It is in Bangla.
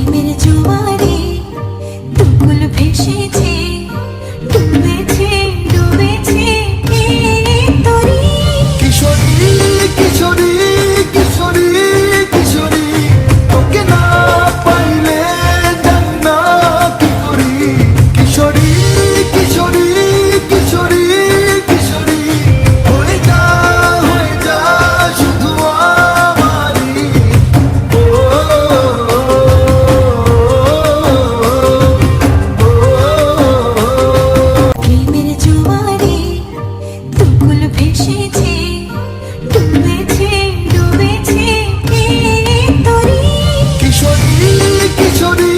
প্রেমের জোয়ারে দুকুল ভেসেছে, ডুবেছে ডুবেছে এই তরি। কিশোরী কিশোরী কিশোরী কিশোরী, তোকে না পাইলে জানি না কি করি। কিশোরী কিশোরী কিশোরী কিশোরী, হয়ে যা শুধু আমারই। ও প্রেমের জোয়ারে দুকুল ভেসেছে, ডুবেছে ডুবেছে এই তরি। কিশোরী কিশোরী